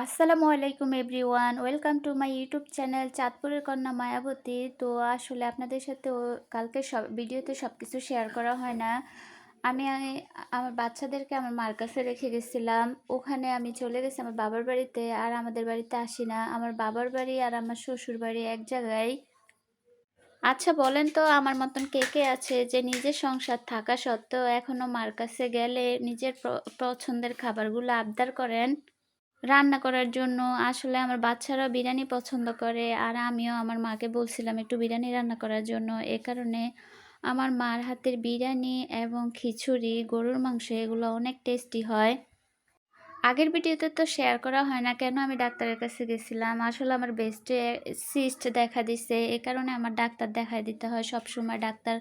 আসসালামু আলাইকুম everyone, welcome to my YouTube channel চাঁদপুরের কন্যা মায়াবতী। তো আসলে আপনাদের সাথে কালকে সব ভিডিওতে সব কিছু শেয়ার করা হয় না। আমি আমার বাচ্চাদেরকে আমার মার কাছে রেখে গেছিলাম। ওখানে আমি চলে গেছি আমার বাবার বাড়িতে, আর আমাদের বাড়িতে আসি না। আমার বাবার বাড়ি আর আমার শ্বশুর বাড়ি এক জায়গায়। আচ্ছা বলেন তো, আমার মতন কে কে আছে যে নিজের সংসার থাকা সত্ত্বেও এখনো মার কাছে গেলে নিজের পছন্দের খাবারগুলো আবদার করেন রান্না করার জন্য? আসলে আমার বাচ্চারাও বিরিয়ানি পছন্দ করে, আর আমিও আমার মাকে বলছিলাম একটু বিরিয়ানি রান্না করার জন্য। এ কারণে আমার মার হাতের বিরিয়ানি এবং খিচুড়ি, গরুর মাংস এগুলো অনেক টেস্টি হয়। আগের ভিডিওতে তো শেয়ার করা হয় না কেন আমি ডাক্তারের কাছে গেছিলাম। আসলে আমার বেস্টে সিস্ট দেখা দিছে, এ কারণে আমার ডাক্তার দেখায় দিতে হয়, সব সময় ডাক্তার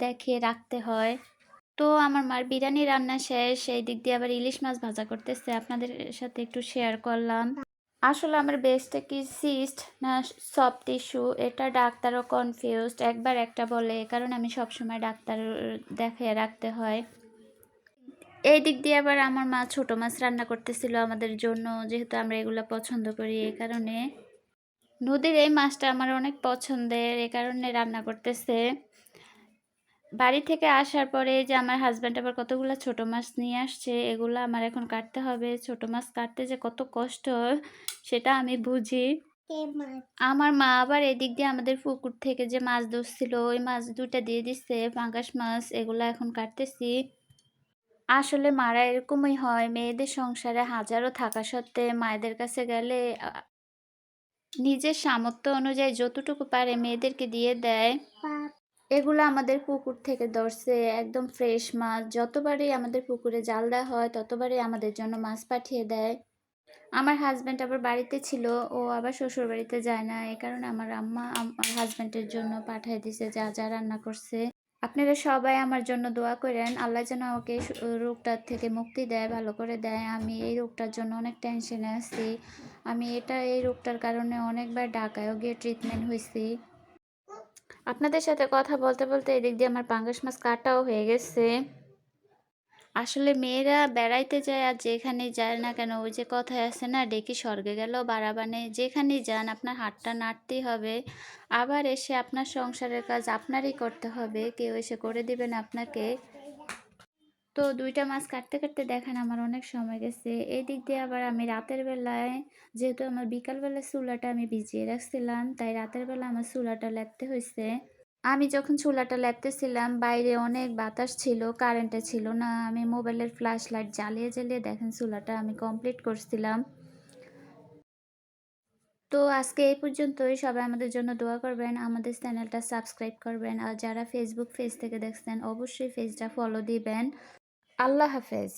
দেখিয়ে রাখতে হয়। তো আমার মার বিরিয়ানি রান্না শেষ, সেই দিক দিয়ে আবার ইলিশ মাছ ভাজা করতেছে, আপনাদের সাথে একটু শেয়ার করলাম। আসলে আমার বেস্টে কি সিস্ট না সফট টিস্যু, এটা ডাক্তারও কনফিউজড, একবার একটা বলে, এ কারণে আমি সবসময় ডাক্তার দেখিয়ে রাখতে হয়। এই দিক দিয়ে আবার আমার মা ছোট মাছ রান্না করতেছিল আমাদের জন্য, যেহেতু আমরা এগুলো পছন্দ করি। এই কারণে নদীর এই মাছটা আমার অনেক পছন্দের, এ কারণে রান্না করতেছে। বাড়ি থেকে আসার পরে যে আমার হাজব্যান্ড আবার কতগুলো ছোট মাছ নিয়ে আসছে, এগুলো আমার এখন কাটতে হবে। ছোট মাছ কাটতে যে কত কষ্ট সেটা আমি বুঝি। আমার মা আবার এদিক দিয়ে আমাদের পুকুর থেকে যে মাছ ধরছিল ওই মাছ দুটা দিয়ে দিচ্ছে, পাঙ্গাস মাছ, এগুলো এখন কাটতেছি। আসলে মারা এরকমই হয়, মেয়েদের সংসারে হাজারো থাকা সত্ত্বে মায়েদের কাছে গেলে নিজের সামর্থ্য অনুযায়ী যতটুকু পারে মেয়েদেরকে দিয়ে দেয়। এগুলো আমাদের পুকুর থেকে ধরছে, একদম ফ্রেশ মাছ। যতবারই আমাদের পুকুরে জাল দেওয়া হয় ততবারই আমাদের জন্য মাছ পাঠিয়ে দেয়। আমার হাজব্যান্ড আবার বাড়িতে ছিল, ও আবার শ্বশুর বাড়িতে যায় না, এই কারণে আমার আম্মা আমার হাজব্যান্ডের জন্য পাঠিয়ে দিছে যা যা রান্না করছে। আপনারা সবাই আমার জন্য দোয়া করেন, আল্লাহ যেন ওকে রোগটার থেকে মুক্তি দেয়, ভালো করে দেয়। আমি এই রোগটার জন্য অনেক টেনশনে আছি। আমি এই রোগটার কারণে অনেকবার ঢাকায়ও গিয়ে ট্রিটমেন্ট হয়েছি। আপনাদের সাথে কথা বলতে বলতে এদিক দিয়ে আমার পাঙ্গাস মাছ কাটাও হয়ে গেছে। আসলে মেয়েরা বেড়াইতে যায় আর যেখানেই যায় না কেন, ওই যে কথায় আছে না, ডেকি স্বর্গে গেল বাড়াবানে, যেখানেই যান আপনার হাতটা নাড়তেই হবে। আবার এসে আপনার সংসারের কাজ আপনারই করতে হবে, কেউ এসে করে দিবেন আপনাকে। তো দুইটা মাছ কাটতে কাটতে দেখেন আমার অনেক সময় গেছে। এই দিক দিয়ে আবার আমি রাতের বেলায়, যেহেতু আমার বিকালবেলা চুলাটা আমি ভিজিয়ে রাখছিলাম, তাই রাতের বেলা আমার চুলাটা লেপতে হয়েছে। আমি যখন চুলাটা লেপতেছিলাম বাইরে অনেক বাতাস ছিল, কারেন্টে ছিল না। আমি মোবাইলের ফ্ল্যাশ লাইট জ্বালিয়ে জ্বালিয়ে দেখেন চুলাটা আমি কমপ্লিট করছিলাম। তো আজকে এই পর্যন্তই। সবাই আমাদের জন্য দোয়া করবেন, আমাদের চ্যানেলটা সাবস্ক্রাইব করবেন, আর যারা ফেসবুক পেজ থেকে দেখছেন অবশ্যই পেজটা ফলো দিবেন। আল্লাহ হাফেজ।